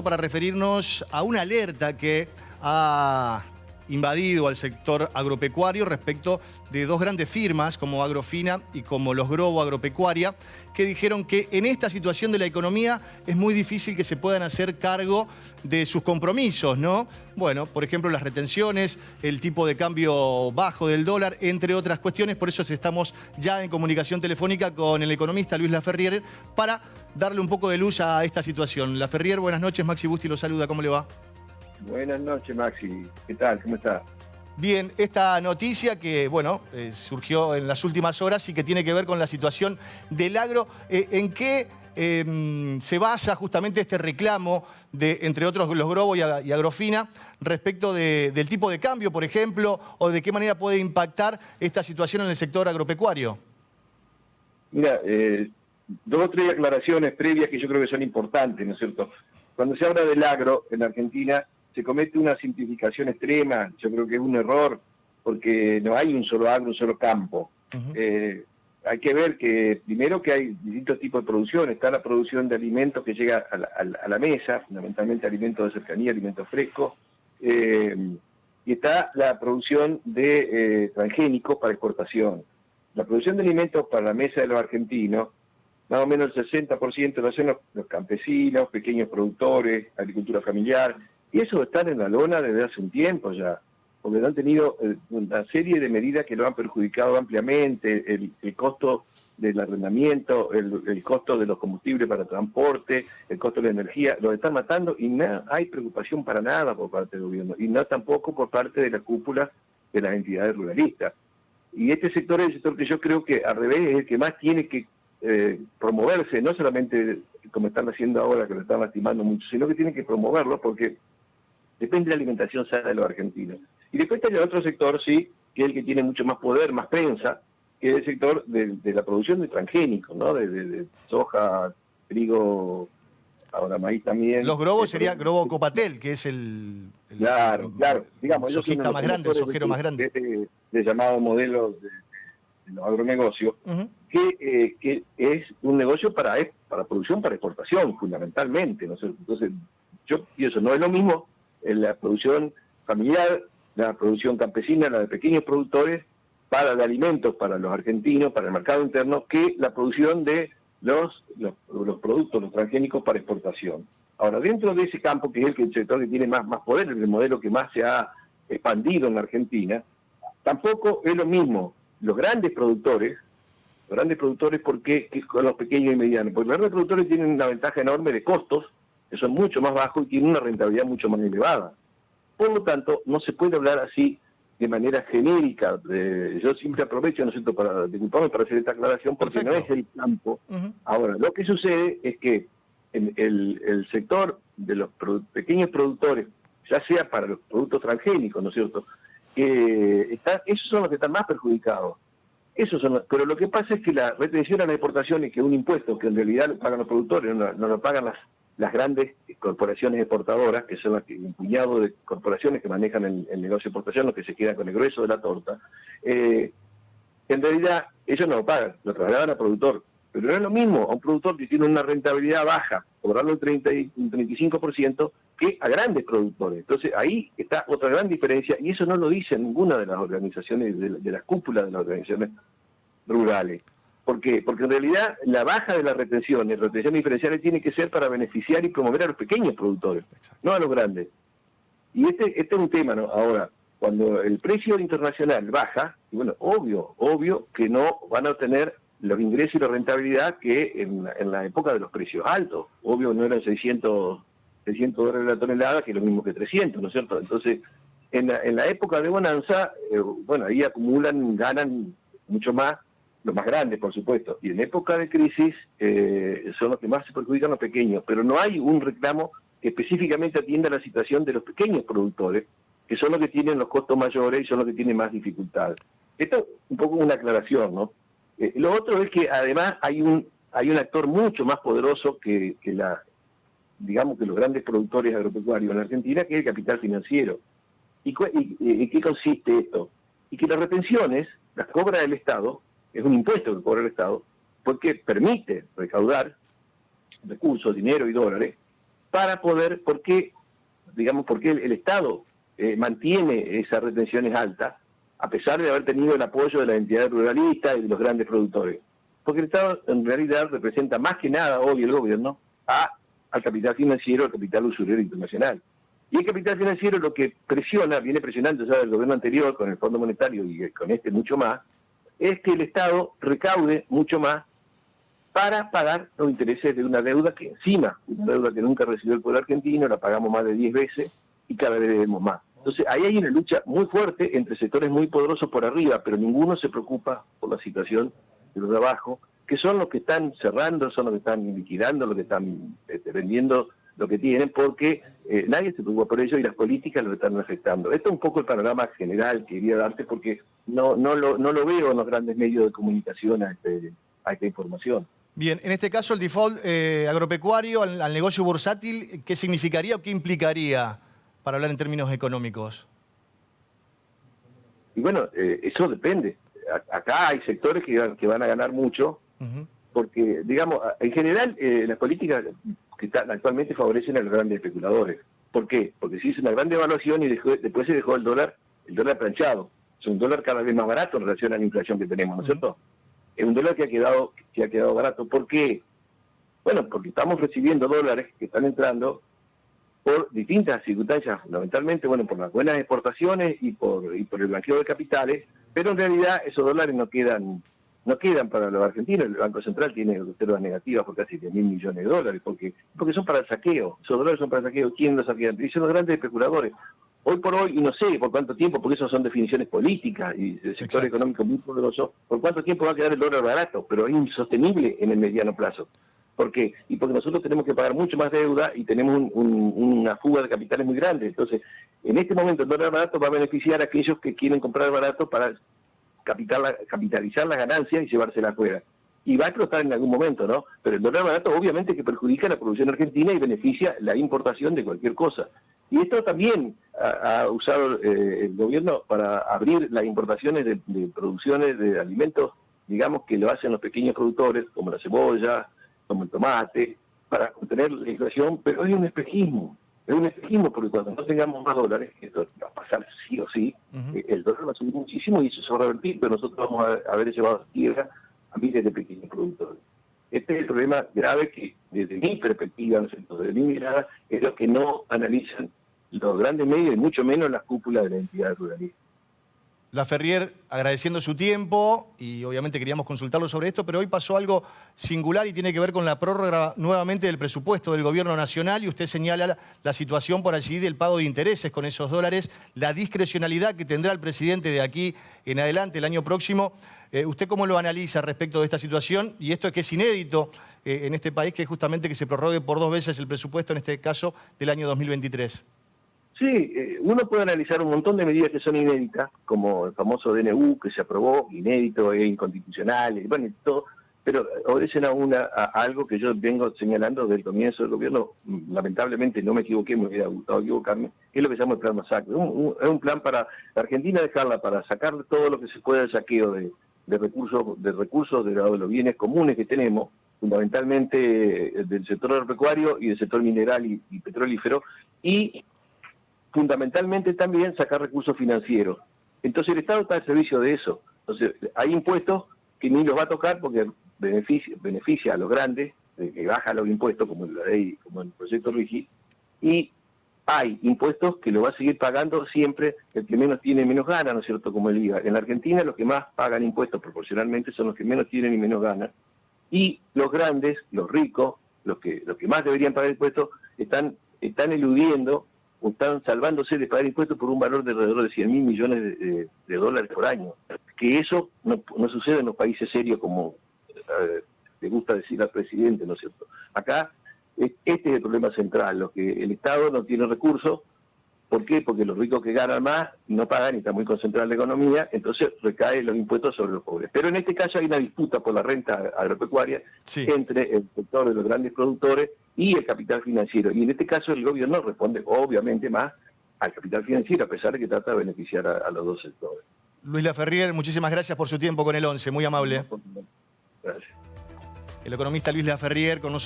Para referirnos a una alerta que ha invadido al sector agropecuario respecto de dos grandes firmas como Agrofina y como Los Grobo Agropecuaria, que dijeron que en esta situación de la economía es muy difícil que se puedan hacer cargo de sus compromisos, ¿no? Bueno, por ejemplo, las retenciones, el tipo de cambio bajo del dólar, entre otras cuestiones. Por eso estamos ya en comunicación telefónica con el economista Luis Laferriere para darle un poco de luz a esta situación. Laferriere, buenas noches. Maxi Busti lo saluda. ¿Cómo le va? Buenas noches, Maxi. ¿Qué tal? ¿Cómo está? Bien, esta noticia que, bueno, surgió en las últimas horas y que tiene que ver con la situación del agro. ¿En qué se basa justamente este reclamo de, entre otros, Los Grobo y Agrofina, respecto del tipo de cambio, por ejemplo, o de qué manera puede impactar esta situación en el sector agropecuario? Mira, dos o tres aclaraciones previas que yo creo que son importantes, ¿no es cierto? Cuando se habla del agro en Argentina, se comete una simplificación extrema. Yo creo que es un error, porque no hay un solo agro, un solo campo. Hay que ver que, primero, que hay distintos tipos de producción. Está la producción de alimentos que llega a la mesa, fundamentalmente alimentos de cercanía, alimentos frescos, y está la producción de transgénicos para exportación. La producción de alimentos para la mesa de los argentinos, más o menos el 60% lo hacen los campesinos, pequeños productores, agricultura familiar, y esos están en la lona desde hace un tiempo ya, porque han tenido una serie de medidas que lo han perjudicado ampliamente, el costo del arrendamiento, el costo de los combustibles para transporte, el costo de la energía, los están matando y no hay preocupación para nada por parte del gobierno, y no tampoco por parte de la cúpula de las entidades ruralistas. Y este sector es el sector que yo creo que al revés es el que más tiene que promoverse, no solamente como están haciendo ahora, que lo están lastimando mucho, sino que tienen que promoverlo porque depende de la alimentación sana de los argentinos. Y después está el otro sector, sí, que es el que tiene mucho más poder, más prensa, que es el sector de la producción de transgénicos, ¿no? De soja, trigo, ahora maíz también. Los Grobo sería Grobo Copatel, que es el Claro, digamos, ellos son sojista más grande, el sojero más grande. De llamado modelo de los agronegocios, que es un negocio para producción, para exportación, fundamentalmente, ¿no? Entonces, yo pienso, no es lo mismo la producción familiar, la producción campesina, la de pequeños productores, de alimentos para los argentinos, para el mercado interno, que la producción de los productos, los transgénicos para exportación. Ahora, dentro de ese campo, que es el sector que tiene más poder, el modelo que más se ha expandido en la Argentina, tampoco es lo mismo los grandes productores, porque con los pequeños y medianos, porque los grandes productores tienen una ventaja enorme de costos, que son mucho más bajos y tienen una rentabilidad mucho más elevada. Por lo tanto, no se puede hablar así de manera genérica. Yo siempre aprovecho, ¿no es cierto?, para hacer esta aclaración, porque no es el campo. Ahora, lo que sucede es que en el sector de los pequeños productores, ya sea para los productos transgénicos, ¿no es cierto?, esos son los que están más perjudicados. Pero lo que pasa es que la retención a la exportación es que un impuesto que en realidad lo pagan los productores, no lo pagan las grandes corporaciones exportadoras, que son un puñado de corporaciones que manejan el negocio de exportación, los que se quedan con el grueso de la torta. En realidad ellos no lo pagan, lo trasladan al productor. Pero no es lo mismo a un productor que tiene una rentabilidad baja, cobrarlo un 35%, que a grandes productores. Entonces ahí está otra gran diferencia, y eso no lo dice ninguna de las organizaciones, de las cúpulas de las organizaciones rurales. ¿Por qué? Porque en realidad la baja de las retenciones diferenciales tiene que ser para beneficiar y promover a los pequeños productores, no a los grandes. Y este es un tema, ¿no? Ahora, cuando el precio internacional baja, y bueno, obvio que no van a obtener los ingresos y la rentabilidad que en la época de los precios altos. Obvio no eran 600 dólares la tonelada, que es lo mismo que 300, ¿no es cierto? Entonces, en la época de bonanza, ahí ganan mucho más, los más grandes, por supuesto. Y en época de crisis son los que más se perjudican los pequeños. Pero no hay un reclamo que específicamente atienda la situación de los pequeños productores, que son los que tienen los costos mayores y son los que tienen más dificultad. Esto es un poco una aclaración, ¿no? Lo otro es que además hay un actor mucho más poderoso que los grandes productores agropecuarios en la Argentina, que es el capital financiero. ¿Y qué consiste esto? Y que las retenciones las cobra el Estado, es un impuesto que cobra el Estado, porque permite recaudar recursos, dinero y dólares, para poder, porque el Estado mantiene esas retenciones altas, a pesar de haber tenido el apoyo de las entidades ruralistas y de los grandes productores. Porque el Estado en realidad representa más que nada hoy el gobierno al capital financiero, al capital usurero internacional. Y el capital financiero lo que presiona, viene presionando ya del gobierno anterior, con el Fondo Monetario y con este mucho más, es que el Estado recaude mucho más para pagar los intereses de una deuda que encima, una deuda que nunca recibió el pueblo argentino, la pagamos más de 10 veces y cada vez debemos más. Entonces ahí hay una lucha muy fuerte entre sectores muy poderosos por arriba, pero ninguno se preocupa por la situación de los de abajo, que son los que están cerrando, son los que están liquidando, los que están vendiendo lo que tienen, porque nadie se preocupa por ello y las políticas lo están afectando. Esto es un poco el panorama general que quería darte, porque no lo veo en los grandes medios de comunicación a esta información. Bien, en este caso el default agropecuario al negocio bursátil, ¿qué significaría o qué implicaría para hablar en términos económicos? Y bueno, eso depende. Acá hay sectores que van a ganar mucho, porque, digamos, en general las políticas que actualmente favorecen a los grandes especuladores. ¿Por qué? Porque se hizo una gran devaluación y después se dejó el dólar planchado. Es un dólar cada vez más barato en relación a la inflación que tenemos, ¿no es cierto? Es un dólar que ha quedado barato. ¿Por qué? Bueno, porque estamos recibiendo dólares que están entrando por distintas circunstancias, fundamentalmente, bueno, por las buenas exportaciones y por el blanqueo de capitales, pero en realidad esos dólares no quedan para los argentinos. El Banco Central tiene reservas negativas por casi 10.000 millones de dólares, porque son para el saqueo. Esos dólares son para el saqueo. ¿Quién los saquea? Dicen los grandes especuladores. Hoy por hoy, y no sé por cuánto tiempo, porque eso son definiciones políticas y del sector económico muy poderoso, por cuánto tiempo va a quedar el dólar barato, pero es insostenible en el mediano plazo. ¿Por qué? Y porque nosotros tenemos que pagar mucho más deuda y tenemos una fuga de capitales muy grande. Entonces, en este momento el dólar barato va a beneficiar a aquellos que quieren comprar barato para capitalizar las ganancias y llevársela afuera. Y va a explotar en algún momento, ¿no? Pero el dólar barato obviamente que perjudica la producción argentina y beneficia la importación de cualquier cosa. Y esto también ha usado el gobierno para abrir las importaciones de producciones de alimentos, digamos, que lo hacen los pequeños productores, como la cebolla, como el tomate, para contener la inflación, pero es un espejismo. Es un espejismo porque cuando no tengamos más dólares, esto va a pasar sí o sí, el dólar va a subir muchísimo y eso se va a revertir, pero nosotros vamos a haber llevado a tierra a miles de pequeños productores. Este es el problema grave que, desde mi perspectiva, desde mi mirada, es lo que no analizan los grandes medios y mucho menos las cúpulas de la entidad ruralista. Laferriere, agradeciendo su tiempo y obviamente queríamos consultarlo sobre esto, pero hoy pasó algo singular y tiene que ver con la prórroga nuevamente del presupuesto del gobierno nacional y usted señala la situación por allí del pago de intereses con esos dólares, la discrecionalidad que tendrá el presidente de aquí en adelante, el año próximo. ¿Usted cómo lo analiza respecto de esta situación? Y esto que es inédito en este país, que es justamente que se prorrogue por 2 veces el presupuesto, en este caso del año 2023. Sí, uno puede analizar un montón de medidas que son inéditas, como el famoso DNU que se aprobó, inédito, inconstitucional, y bueno, y todo, pero obedecen a algo que yo vengo señalando desde el comienzo del gobierno. Lamentablemente no me equivoqué, me hubiera gustado equivocarme, que es lo que se llama el plan Masacre. Es un plan para la Argentina, dejarla para sacar todo lo que se pueda del saqueo de recursos de los bienes comunes que tenemos, fundamentalmente del sector agropecuario y del sector mineral y petrolífero, y fundamentalmente también sacar recursos financieros. Entonces el Estado está al servicio de eso. Entonces hay impuestos que ni los va a tocar porque beneficia a los grandes, que baja los impuestos, como en la ley, como en el proyecto RIGI, y hay impuestos que lo va a seguir pagando siempre el que menos tiene y menos gana, ¿no es cierto?, como el IVA. En la Argentina los que más pagan impuestos proporcionalmente son los que menos tienen y menos ganan, y los grandes, los ricos, los que más deberían pagar impuestos, están eludiendo o están salvándose de pagar impuestos por un valor de alrededor de 100.000 millones de dólares por año. Que eso no sucede en los países serios, como le gusta decir al presidente, ¿no es cierto? Acá, este es el problema central, que el Estado no tiene recursos. ¿Por qué? Porque los ricos que ganan más no pagan y está muy concentrada la economía, entonces recaen los impuestos sobre los pobres. Pero en este caso hay una disputa por la renta agropecuaria entre el sector de los grandes productores y el capital financiero. Y en este caso el gobierno responde obviamente más al capital financiero, a pesar de que trata de beneficiar a los dos sectores. Luis Laferriere, muchísimas gracias por su tiempo con el 11, muy amable. Gracias. El economista Luis Laferriere con nosotros.